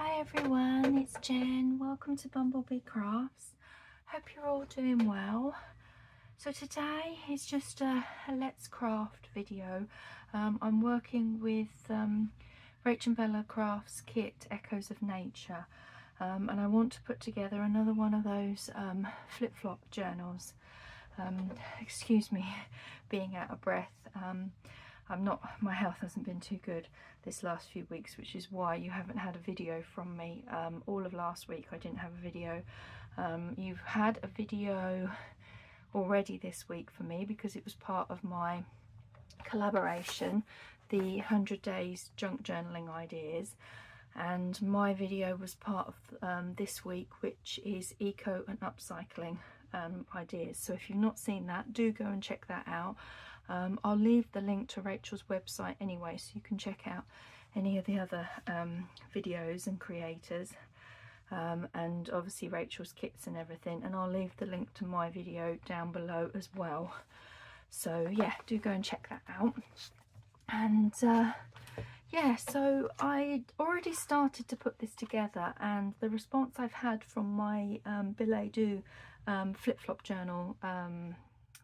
Hi everyone, it's Jen. Welcome to BumbleBeeCrafts. Hope you're all doing well. So today is just a Let's Craft video. I'm working with Rach and Bella Crafts kit Echoes of Nature, and I want to put together another one of those FlipFlop journals. Excuse me being out of breath. My health hasn't been too good this last few weeks, which is why you haven't had a video from me. All of last week I didn't have a video. You've had a video already this week for me because it was part of my collaboration, the 100 days junk journaling ideas, and my video was part of this week, which is eco and upcycling ideas. So if you've not seen that, do go and check that out. I'll leave the link to Rachel's website anyway, so you can check out any of the other videos and creators, and obviously Rachel's kits and everything, and I'll leave the link to my video down below as well. So yeah, do go and check that out. And yeah, so I already started to put this together, and the response I've had from my Billet Doux FlipFlop journal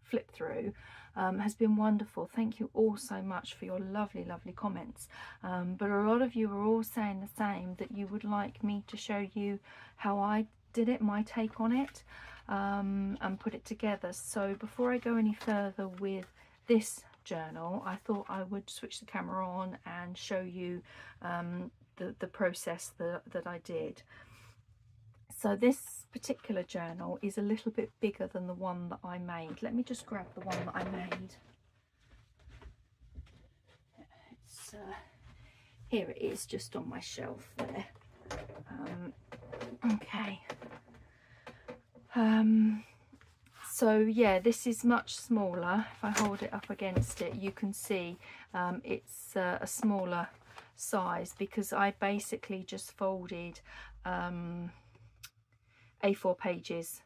flip through has been wonderful. Thank you all so much for your lovely comments, but a lot of you are all saying the same, that you would like me to show you how I did it, my take on it, and put it together. So before I go any further with this journal, I thought I would switch the camera on and show you the process that I did. So this particular journal is a little bit bigger than the one that I made. Let me just grab the one that I made. It's here it is, just on my shelf there. Okay. So yeah, this is much smaller. If I hold it up against it, you can see it's a smaller size, because I basically just folded A4 pages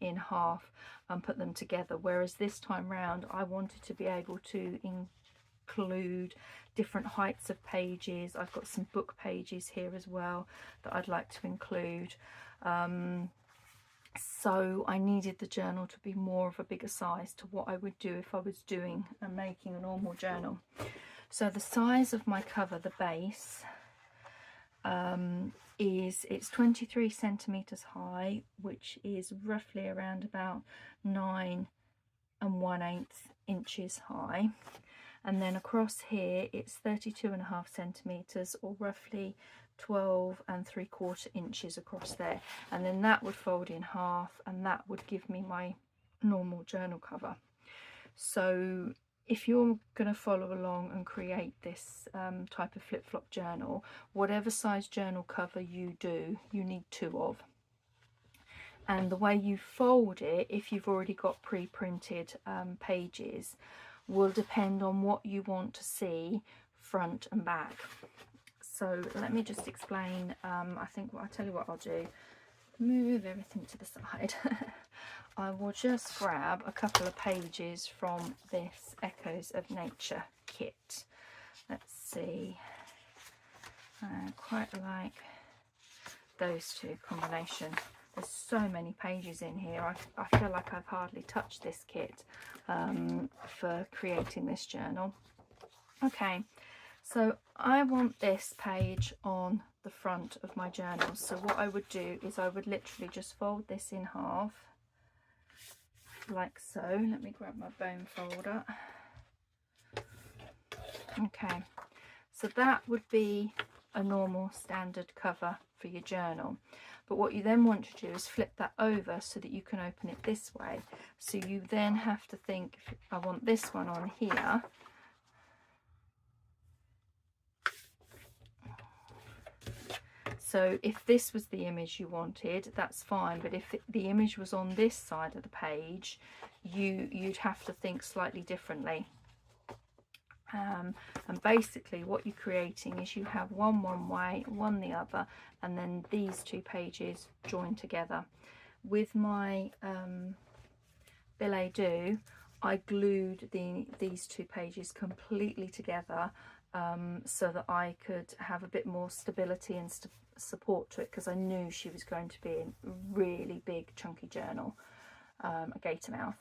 in half and put them together, whereas this time round I wanted to be able to include different heights of pages. I've got some book pages here as well that I'd like to include, so I needed the journal to be more of a bigger size to what I would do if I was doing and making a normal journal. So the size of my cover, the base, it's 23 centimeters high, which is roughly around about 9 1/8 inches high, and then across here it's 32.5 centimeters, or roughly 12 3/4 inches across there, and then that would fold in half, and that would give me my normal journal cover. So if you're going to follow along and create this type of flip-flop journal, whatever size journal cover you do, you need 2 of. And the way you fold it, if you've already got pre-printed pages, will depend on what you want to see front and back. So let me just explain. I think I'll tell you what I'll do. Move everything to the side. I will just grab a couple of pages from this Echoes of Nature kit. Let's see. I quite like those two combination. There's so many pages in here. I feel like I've hardly touched this kit for creating this journal. Okay, so I want this page on the front of my journal. So what I would do is I would literally just fold this in half, like so. Let me grab my bone folder. Okay, so that would be a normal standard cover for your journal, but what you then want to do is flip that over so that you can open it this way. So you then have to think, I want this one on here, so if this was the image you wanted, that's fine, but if the image was on this side of the page, you'd have to think slightly differently. And basically what you're creating is you have one way, one the other, and then these 2 pages joined together. With my Billet Doux, I glued these 2 pages completely together, so that I could have a bit more stability and support to it, because I knew she was going to be a really big chunky journal, a gator mouth.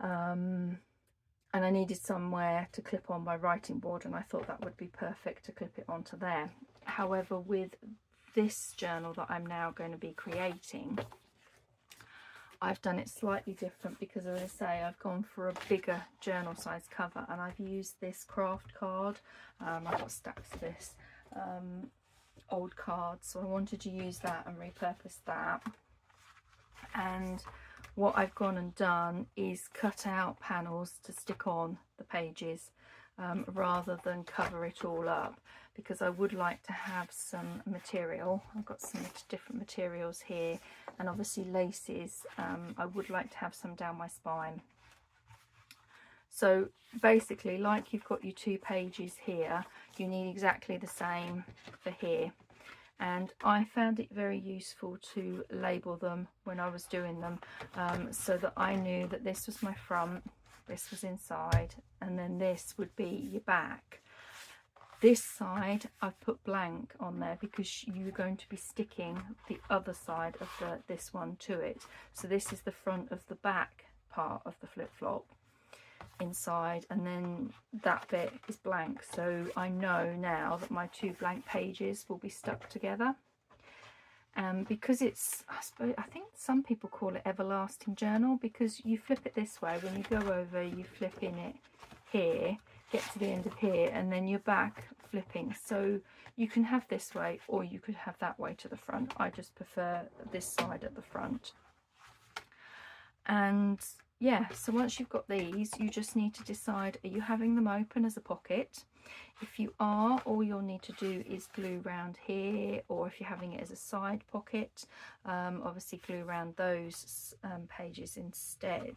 And I needed somewhere to clip on my writing board, and I thought that would be perfect to clip it onto there. However, with this journal that I'm now going to be creating, I've done it slightly different, because as I say, I've gone for a bigger journal size cover, and I've used this craft card. I've got stacks of this old cards, so I wanted to use that and repurpose that. And what I've gone and done is cut out panels to stick on the pages, rather than cover it all up, because I would like to have some material. I've got some different materials here, and obviously laces. I would like to have some down my spine. So basically, like you've got your 2 pages here, you need exactly the same for here. And I found it very useful to label them when I was doing them, so that I knew that this was my front, this was inside, and then this would be your back. This side I've put blank on there because you're going to be sticking the other side of this one to it. So this is the front of the back part of the FlipFlop inside, and then that bit is blank. So I know now that my 2 blank pages will be stuck together. Because it's, I think some people call it everlasting journal, because you flip it this way, when you go over you flip in it here, get to the end of here, and then you're back flipping. So you can have this way, or you could have that way to the front. I just prefer this side at the front. And yeah, so once you've got these, you just need to decide, are you having them open as a pocket? If you are, all you'll need to do is glue around here, or if you're having it as a side pocket, obviously glue around those pages instead.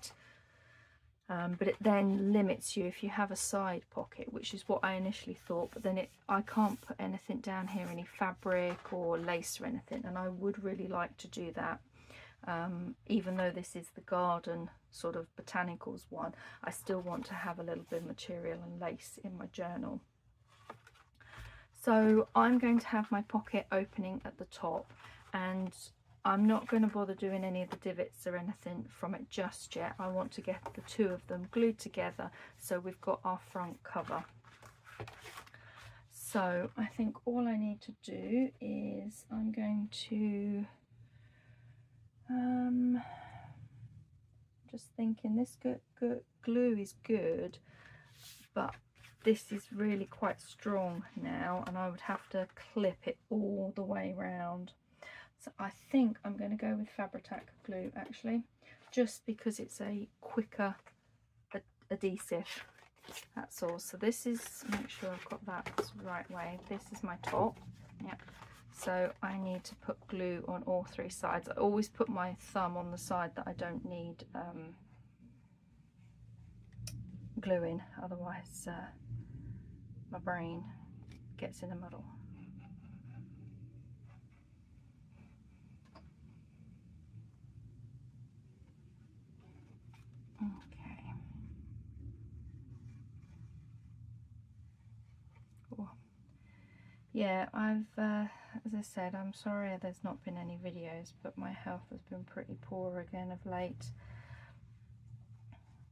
But it then limits you if you have a side pocket, which is what I initially thought, but then I can't put anything down here, any fabric or lace or anything, and I would really like to do that. Even though this is the garden sort of botanicals one, I still want to have a little bit of material and lace in my journal. So I'm going to have my pocket opening at the top, and I'm not going to bother doing any of the divots or anything from it just yet. I want to get the 2 of them glued together so we've got our front cover. So I think all I need to do is I'm going to just thinking this glue is good, but this is really quite strong now, and I would have to clip it all the way around. So I think I'm going to go with Fabri-Tac glue, actually, just because it's a quicker adhesive, that's all. So this is, make sure I've got that the right way, this is my top. Yeah. So I need to put glue on all 3 sides. I always put my thumb on the side that I don't need glue in, otherwise my brain gets in a muddle. Okay. Cool. Yeah, I've as I said, I'm sorry there's not been any videos, but my health has been pretty poor again of late.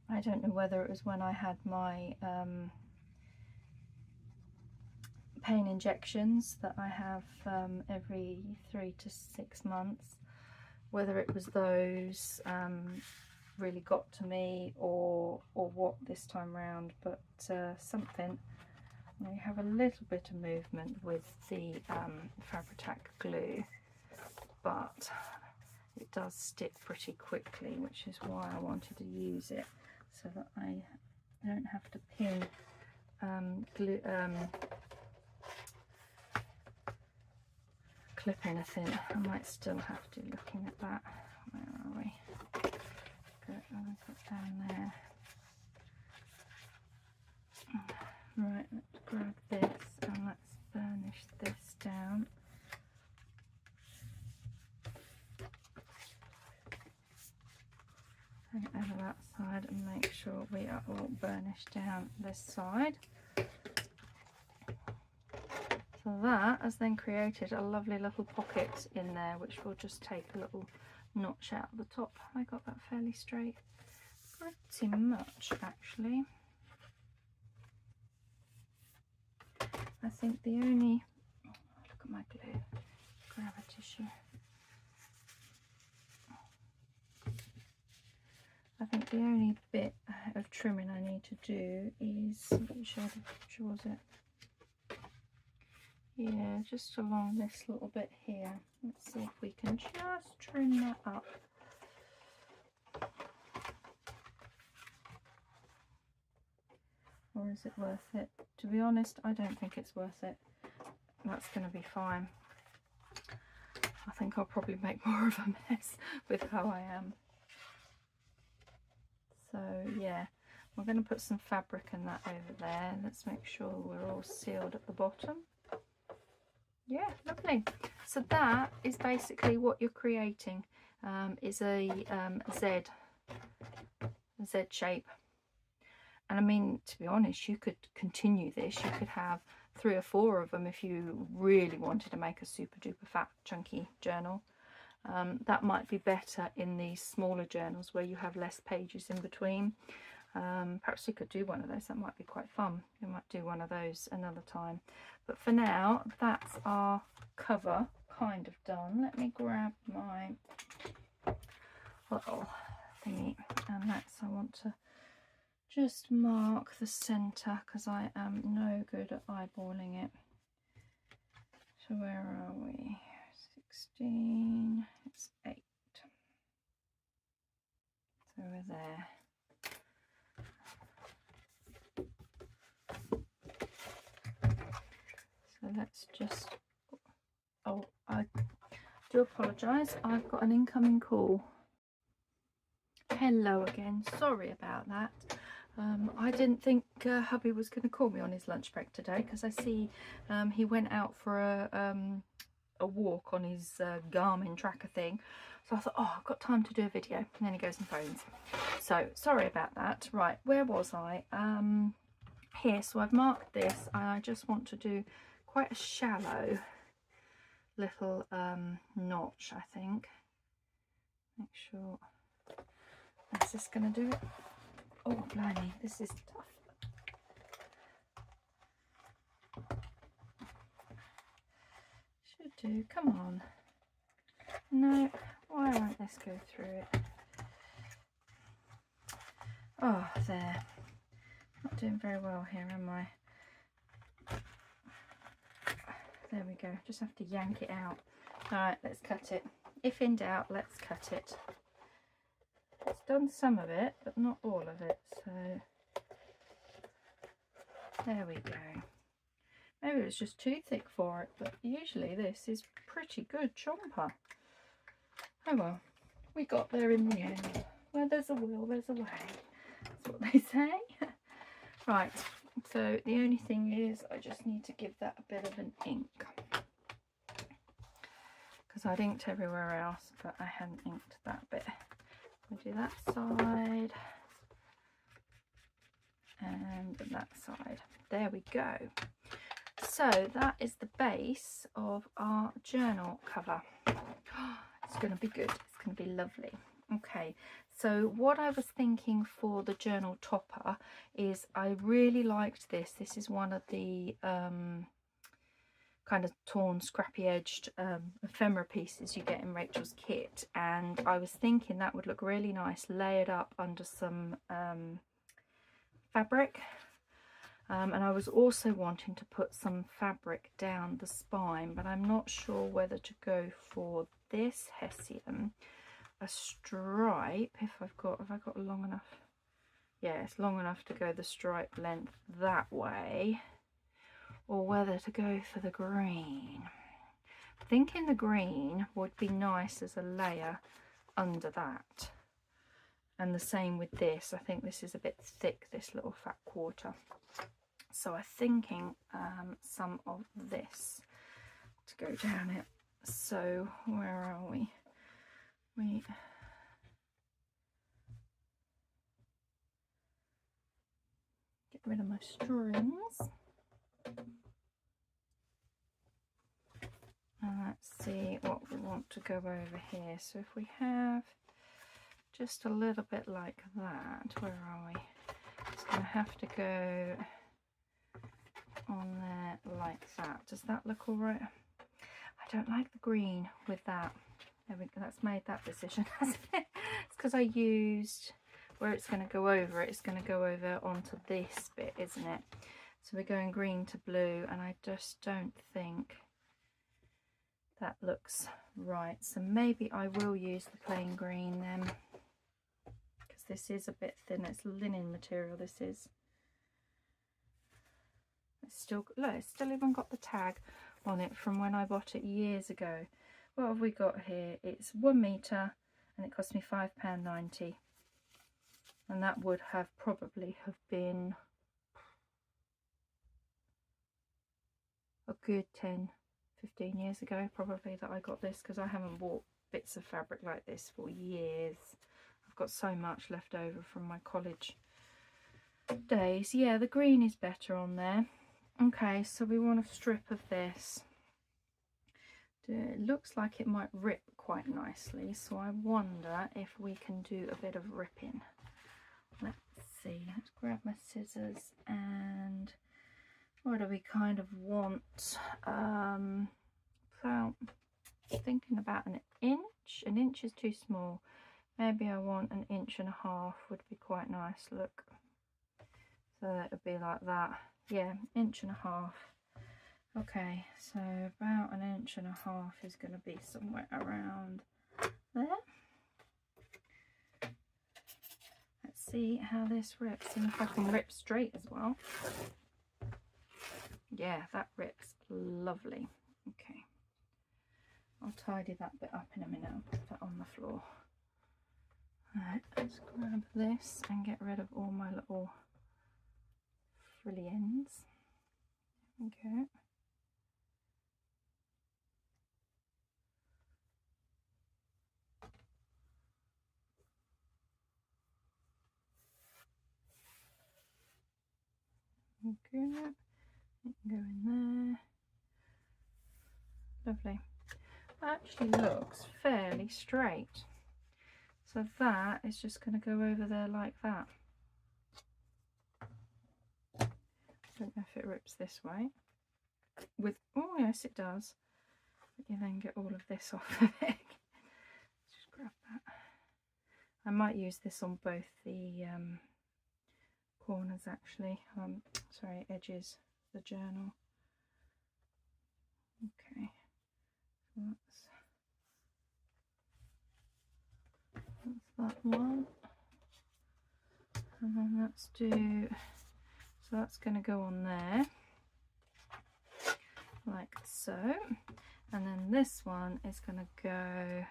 I don't know whether it was when I had my pain injections that I have every 3 to 6 months, whether it was those really got to me, or what this time round, but something. We have a little bit of movement with the Fabri-Tac glue, but it does stick pretty quickly, which is why I wanted to use it, so that I don't have to pin clip anything. I might still have to, looking at that. Where are we? Good, I'll put down there. Right, let's grab this and let's burnish this down. And over that side, and make sure we are all burnished down this side. So that has then created a lovely little pocket in there, which will just take a little notch out of the top. I got that fairly straight, pretty much actually. I think the only, look at my glue, grab a tissue. I think the only bit of trimming I need to do is, which picture was it? Yeah, just along this little bit here. Let's see if we can just trim that up. Or is it worth it? To be honest, I don't think it's worth it. That's going to be fine. I think I'll probably make more of a mess with how I am. So yeah, we're going to put some fabric and that over there. Let's make sure we're all sealed at the bottom. Yeah, lovely. So that is basically what you're creating, is a Z shape. And I mean, to be honest, you could continue this. You could have 3 or 4 of them if you really wanted to make a super duper fat chunky journal. That might be better in these smaller journals where you have less pages in between. Perhaps you could do one of those. That might be quite fun. We might do one of those another time. But for now, that's our cover kind of done. Let me grab my little thingy, and that's, I want to just mark the centre because I am no good at eyeballing it. So where are we? 16, it's 8. So we're there. So let's just, oh, I do apologise, I've got an incoming call. Hello again, sorry about that. I didn't think hubby was going to call me on his lunch break today, because I see he went out for a walk on his Garmin tracker thing. So I thought, oh, I've got time to do a video, and then he goes and phones. So sorry about that. Right, where was I? Here, so I've marked this, and I just want to do quite a shallow little notch, I think. Make sure. Is this going to do it? Oh, blimey, this is tough. Should do. Come on. No, why won't this go through it? Oh, there. Not doing very well here, am I? There we go. Just have to yank it out. Alright, let's cut it. If in doubt, let's cut it. It's done some of it, but not all of it, so there we go. Maybe it was just too thick for it, but usually this is pretty good chomper. Oh well, we got there in the end. Where there's a will, there's a way. That's what they say. Right, so the only thing is I just need to give that a bit of an ink. Because I'd inked everywhere else, but I hadn't inked that bit. We'll do that side and that side. There we go. So that is the base of our journal cover. It's going to be good. It's going to be lovely. Okay, so what I was thinking for the journal topper is I really liked this. This is one of the kind of torn, scrappy edged ephemera pieces you get in Rachel's kit, and I was thinking that would look really nice layered up under some fabric, and I was also wanting to put some fabric down the spine, but I'm not sure whether to go for this hessian, a stripe, have I got long enough? Yeah, it's long enough to go the stripe length that way, or whether to go for the green. Thinking the green would be nice as a layer under that. And the same with this. I think this is a bit thick, this little fat quarter. So I'm thinking some of this to go down it. So where are we? Get rid of my strings. want to go over here. So if we have just a little bit like that, where are we? It's going to have to go on there like that. Does that look all right? I don't like the green with that. There we go. That's made that decision, hasn't it? It's because I used where it's going to go over. It's going to go over onto this bit, isn't it? So we're going green to blue, and I just don't think that looks right. So maybe I will use the plain green then, because this is a bit thin. It's linen material, this is. It's still, look, it's still even got the tag on it from when I bought it years ago. What have we got here? It's 1 metre and it cost me £5.90, and that would have probably have been a good 10-15 years ago probably that I got this, because I haven't bought bits of fabric like this for years. I've got so much left over from my college days. Yeah, the green is better on there. Okay, so we want a strip of this. It looks like it might rip quite nicely, so I wonder if we can do a bit of ripping. Let's see, let's grab my scissors, and what do we kind of want? So thinking about an inch is too small. Maybe I want 1.5 inches would be quite nice, look. So that would be like that. Yeah, 1.5 inches. Okay, so about 1.5 inches is going to be somewhere around there. Let's see how this rips, and if I can rip straight as well. Yeah, that rips lovely. Okay, I'll tidy that bit up in a minute. I'll put that on the floor. Alright, let's grab this and get rid of all my little frilly ends. Okay. Okay, it can go in there. Lovely. That actually looks fairly straight. So that is just going to go over there like that. I don't know if it rips this way. Oh yes, it does. But you then get all of this off of it. Just grab that. I might use this on both the corners actually. Sorry, edges, the journal. Okay, so that's that one, and then let's do, so that's going to go on there like so, and then this one is going to go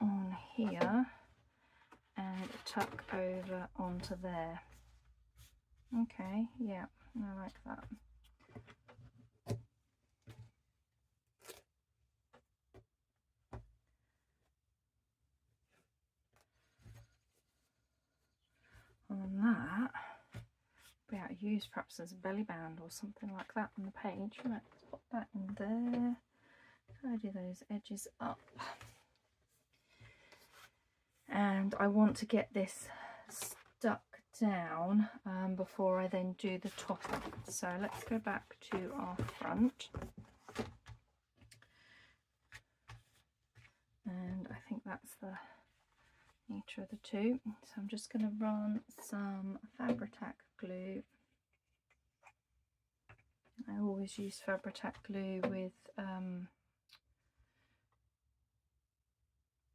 on here and tuck over onto there. Okay, yeah, I like that. And then that be able to use perhaps as a belly band or something like that on the page. Let's put that in there. Tidy those edges up. And I want to get this stuck down before I then do the topper. So let's go back to our front. And I think that's the neater of the two. So I'm just going to run some Fabri-Tac glue. I always use Fabri-Tac glue with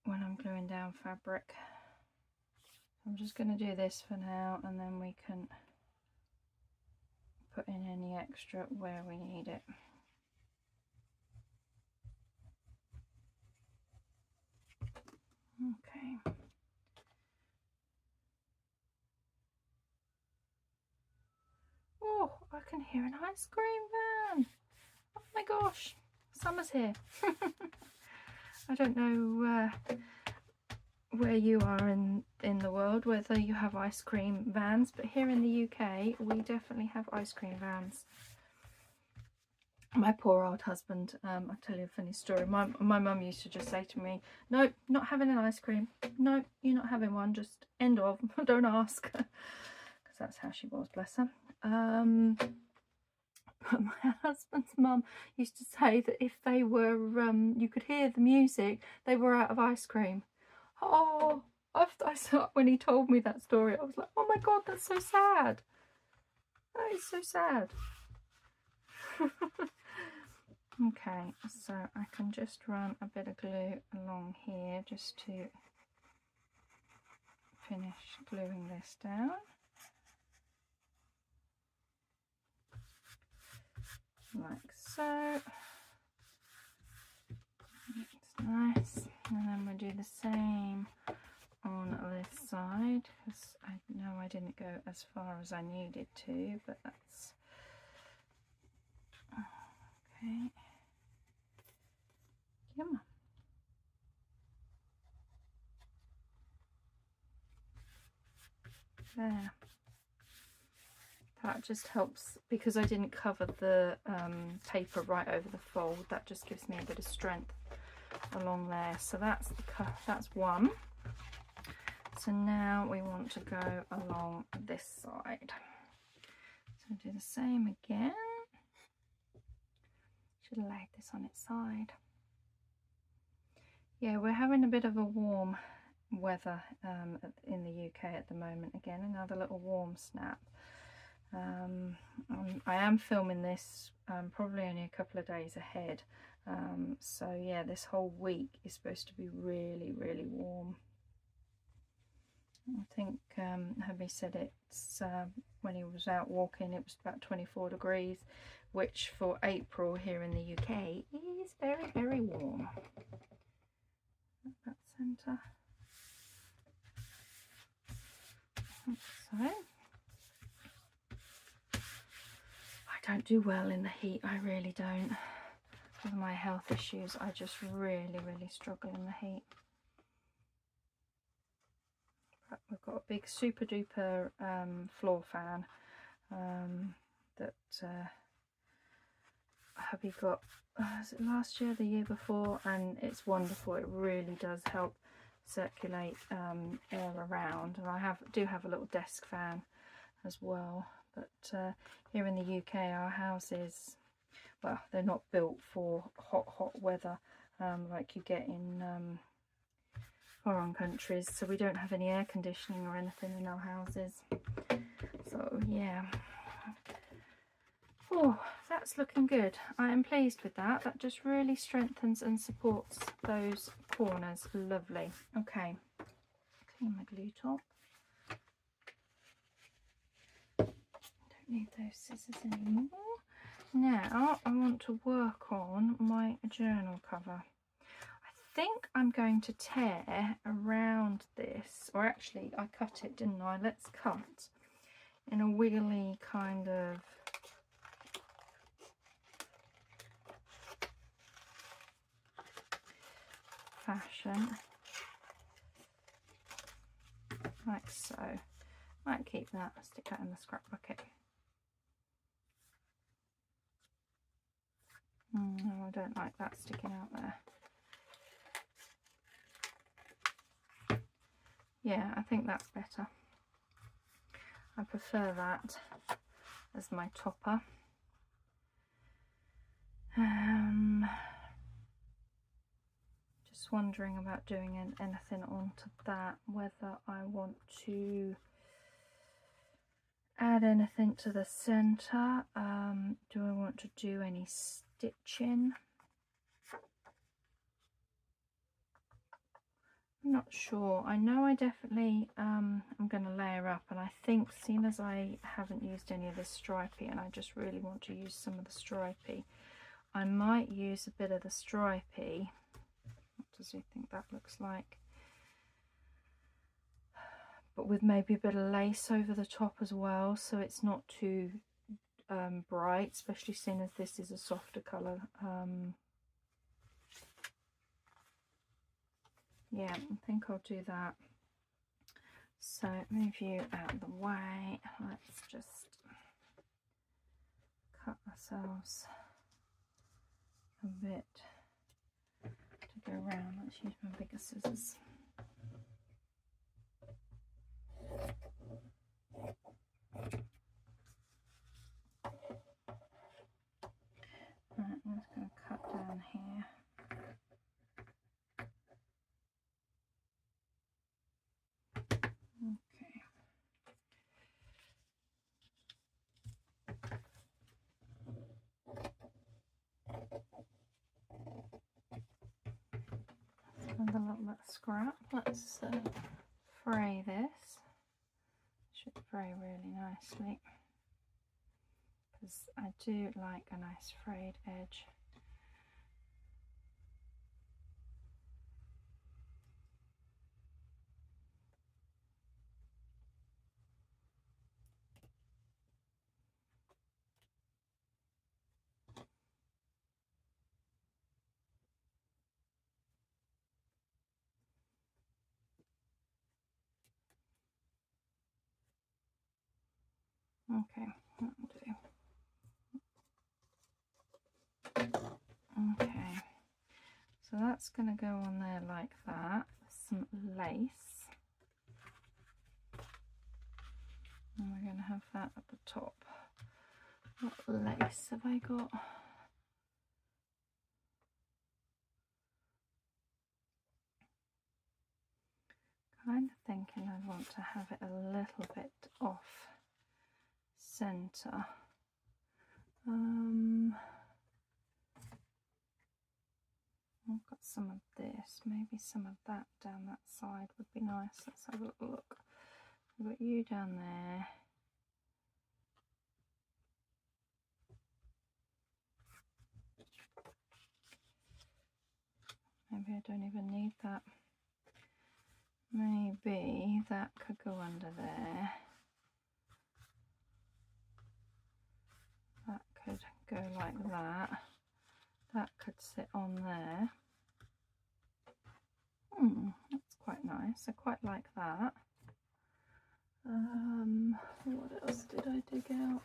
when I'm gluing down fabric. I'm just going to do this for now, and then we can put in any extra where we need it. Okay. Oh, I can hear an ice cream van. Oh my gosh, summer's here. I don't know where you are in the world, whether you have ice cream vans, but here in the UK we definitely have ice cream vans. My poor old husband. I'll tell you a funny story. My mum used to just say to me, "No, not having an ice cream. No, you're not having one. Just end of. Don't ask." Because that's how she was, bless her. But my husband's mum used to say that if they were, you could hear the music, they were out of ice cream. Oh, I saw when he told me that story, I was like, oh my God, that's so sad. That is so sad. Okay, so I can just run a bit of glue along here just to finish gluing this down. Like so. It's nice. And then we'll do the same on this side, because I know I didn't go as far as I needed to, but that's okay. Come on. There. That just helps because I didn't cover the paper right over the fold. That just gives me a bit of strength along there. So that's one. So now we want to go along this side. So do the same again. Should have laid this on its side. Yeah, we're having a bit of a warm weather in the UK at the moment. Again, another little warm snap. I am filming this probably only a couple of days ahead. So yeah, this whole week is supposed to be really, really warm. I think hubby said it's when he was out walking it was about 24 degrees, which for April here in the UK is very, very warm. That centre. So I don't do well in the heat, I really don't. With my health issues, I just really, really struggle in the heat. But we've got a big super duper floor fan that hubby got, was it last year, the year before, and it's wonderful. It really does help circulate air around, and I do have a little desk fan as well. But here in the UK, our houses, well, they're not built for hot weather like you get in foreign countries, so we don't have any air conditioning or anything in our houses. So yeah. Oh, that's looking good. I am pleased with that. That just really strengthens and supports those corners. Lovely. Okay, clean my glue top. Don't need those scissors anymore. Now I want to work on my journal cover. I think I'm going to tear around this, or actually I cut it, didn't I? Let's cut in a wiggly kind of fashion, like so. Might keep that, stick that in the scrap bucket. No, I don't like that sticking out there. Yeah, I think that's better. I prefer that as my topper. Just wondering about doing anything onto that, whether I want to add anything to the centre. Do I want to do any stitching? I'm not sure. I know I definitely I'm going to layer up, and I think seeing as I haven't used any of this stripy and I just really want to use some of the stripy, I might use a bit of the stripy. What does he think that looks like? But with maybe a bit of lace over the top as well, so it's not too bright, especially seeing as this is a softer colour. Yeah, I think I'll do that. So move you out of the way. Let's just cut ourselves a bit to go around. Let's use my bigger scissors. Right, I'm just going to cut down here. Okay. Another little bit of scrap. Let's fray this. Should fray really nicely because I do like a nice frayed edge. Okay, that'll do. Okay, so that's going to go on there like that. Some lace. And we're going to have that at the top. What lace have I got? Kind of thinking I want to have it a little bit off center. I've got some of this, maybe some of that down that side would be nice. Let's have a little look. I've got you down there. Maybe I don't even need that. Maybe that could go under there. That could go like that. That could sit on there. That's quite nice. I quite like that. What else did I dig out?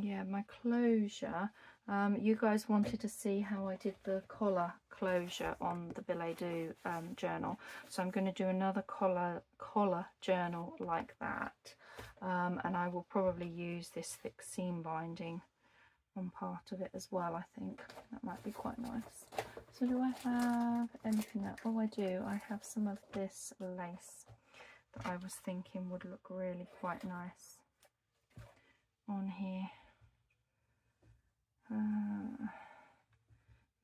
Yeah, my closure. You guys wanted to see how I did the collar closure on the Billet Doux journal, so I'm going to do another collar journal like that, and I will probably use this thick seam binding on part of it as well. I think that might be quite nice. So do I have anything that, oh I do, I have some of this lace that I was thinking would look really quite nice on here.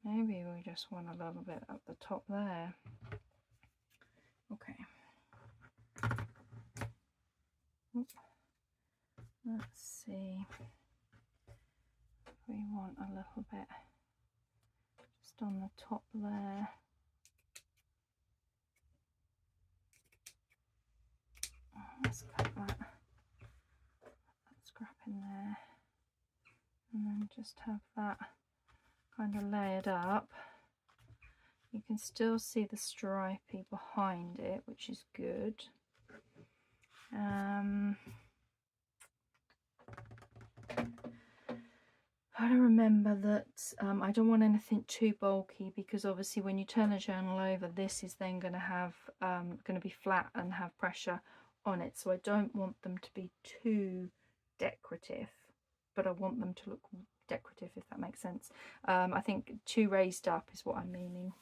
Maybe we just want a little bit up the top there. Okay. Let's see if we want a little bit just on the top there. Let's cut that scrap in there, and then just have that kind of layered up. You can still see the stripey behind it, which is good. I don't remember that I don't want anything too bulky, because obviously when you turn the journal over, this is then going to have going to be flat and have pressure on it, so I don't want them to be too decorative, but I want them to look decorative, if that makes sense. I think too raised up is what I'm meaning.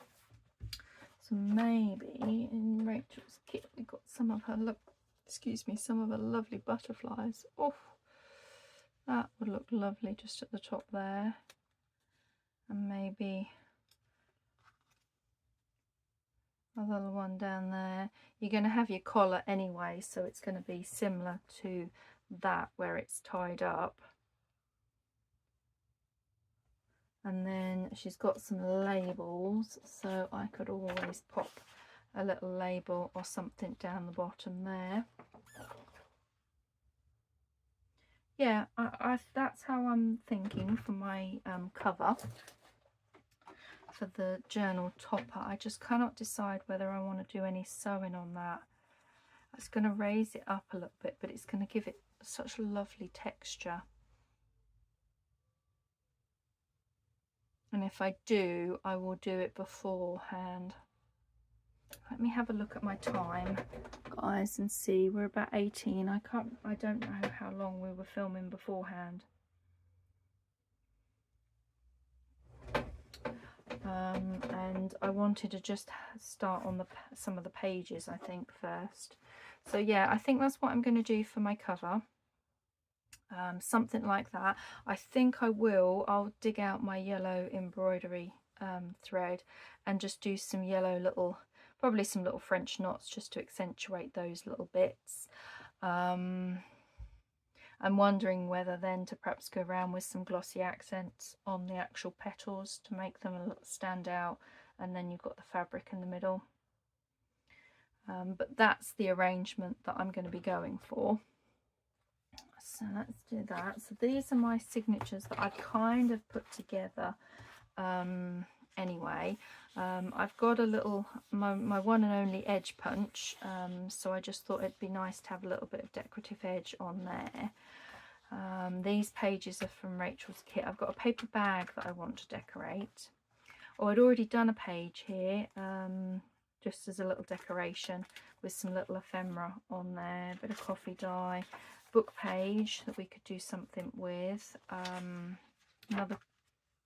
So maybe in Rachel's kit we got some of her some of her lovely butterflies. Oh, that would look lovely just at the top there, and maybe a little one down there. You're going to have your collar anyway, so it's going to be similar to that where it's tied up. And then she's got some labels, so I could always pop a little label or something down the bottom there. Yeah, that's how I'm thinking for my cover for the journal topper. I just cannot decide whether I want to do any sewing on that. It's going to raise it up a little bit, but it's going to give it such a lovely texture. And if I do, I will do it beforehand. Let me have a look at my time, guys, and see. We're about 18. I don't know how long we were filming beforehand. And I wanted to just start on some of the pages, I think, first. So yeah, I think that's what I'm going to do for my cover. Something like that. I think I'll dig out my yellow embroidery thread and just do some yellow little, probably some little French knots just to accentuate those little bits. I'm wondering whether then to perhaps go around with some glossy accents on the actual petals to make them a little stand out, and then you've got the fabric in the middle. But that's the arrangement that I'm going to be going for. So let's do that. So these are my signatures that I've kind of put together anyway. I've got a little, my one and only edge punch, so I just thought it'd be nice to have a little bit of decorative edge on there. These pages are from Rachel's kit. I've got a paper bag that I want to decorate. Oh, I'd already done a page here, just as a little decoration with some little ephemera on there, a bit of coffee dye, book page that we could do something with, another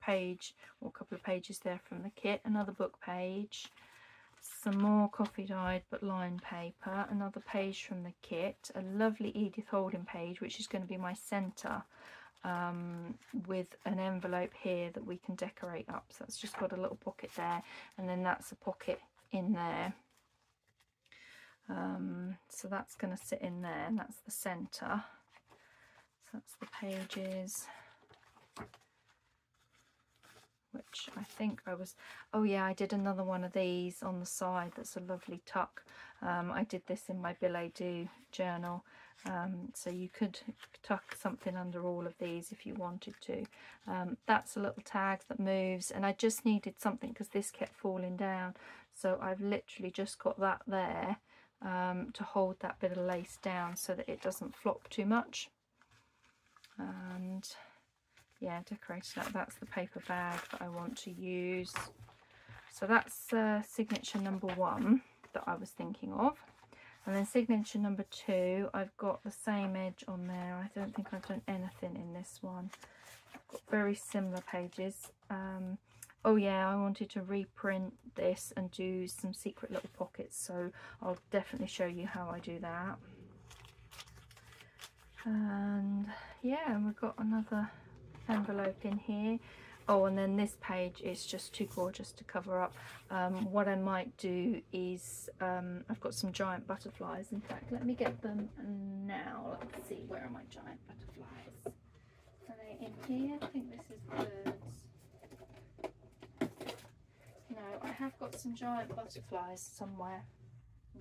page or a couple of pages there from the kit, another book page, some more coffee dyed but lined paper, another page from the kit, a lovely Edith Holden page which is going to be my centre, with an envelope here that we can decorate up. So that's just got a little pocket there, and then that's a pocket in there. So that's going to sit in there, and that's the centre. So that's the pages, which I think I was, oh yeah, I did another one of these on the side that's a lovely tuck. I did this in my billet doux journal, so you could tuck something under all of these if you wanted to. That's a little tag that moves, and I just needed something because this kept falling down, so I've literally just got that there to hold that bit of lace down so that it doesn't flop too much. And yeah, decorated that. That's the paper bag that I want to use. So that's signature number 1 that I was thinking of. And then signature number 2, I've got the same edge on there. I don't think I've done anything in this one. I've got very similar pages. Oh yeah, I wanted to reprint this and do some secret little pockets, so I'll definitely show you how I do that. And yeah, we've got another envelope in here. Oh, and then this page is just too gorgeous to cover up. What I might do is, I've got some giant butterflies. In fact, let me get them now. Let's see, where are my giant butterflies? Are they in here? I think this is birds. No, I have got some giant butterflies somewhere.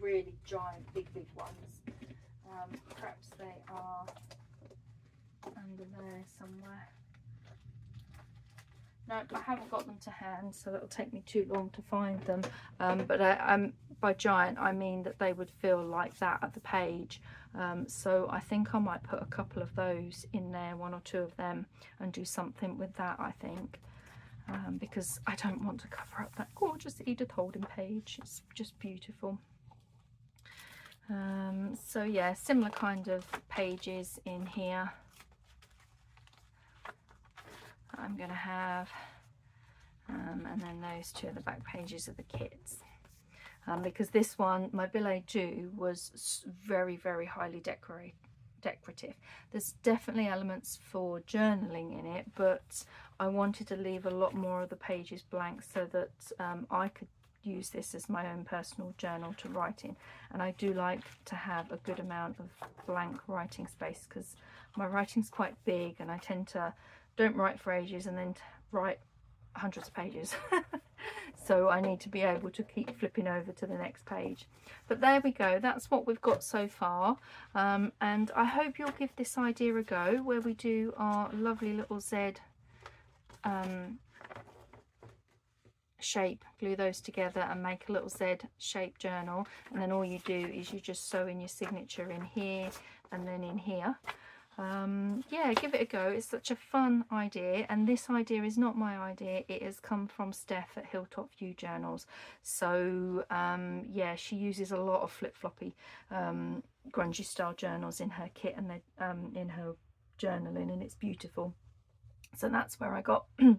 Really giant, big ones. Perhaps they are under there somewhere. No, I haven't got them to hand, so it'll take me too long to find them. But by giant, I mean that they would feel like that at the page. So I think I might put a couple of those in there, 1 or 2 of them, and do something with that, I think. Because I don't want to cover up that gorgeous Edith Holden page. It's just beautiful. So yeah, similar kind of pages in here. I'm going to have, and then those 2 are the back pages of the kits. Because this one, my billet doux, was very, very highly decorative. There's definitely elements for journaling in it, but I wanted to leave a lot more of the pages blank so that I could use this as my own personal journal to write in. And I do like to have a good amount of blank writing space because my writing's quite big, and I tend to don't write for ages and then write hundreds of pages. So I need to be able to keep flipping over to the next page. But there we go, that's what we've got so far. And I hope you'll give this idea a go, where we do our lovely little Z shape, glue those together and make a little Z shape journal, and then all you do is you just sew in your signature in here and then in here. yeah, give it a go. It's such a fun idea, and this idea is not my idea. It has come from Steph at Hilltop View Journals. So yeah, she uses a lot of flip-floppy grungy style journals in her kit, and they in her journaling, and it's beautiful. So that's where I got the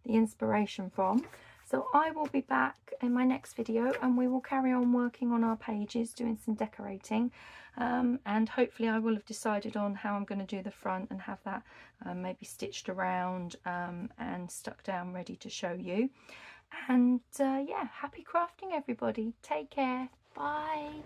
inspiration from. So I will be back in my next video, and we will carry on working on our pages, doing some decorating, and hopefully I will have decided on how I'm going to do the front and have that maybe stitched around and stuck down ready to show you. And yeah, happy crafting everybody. Take care. Bye.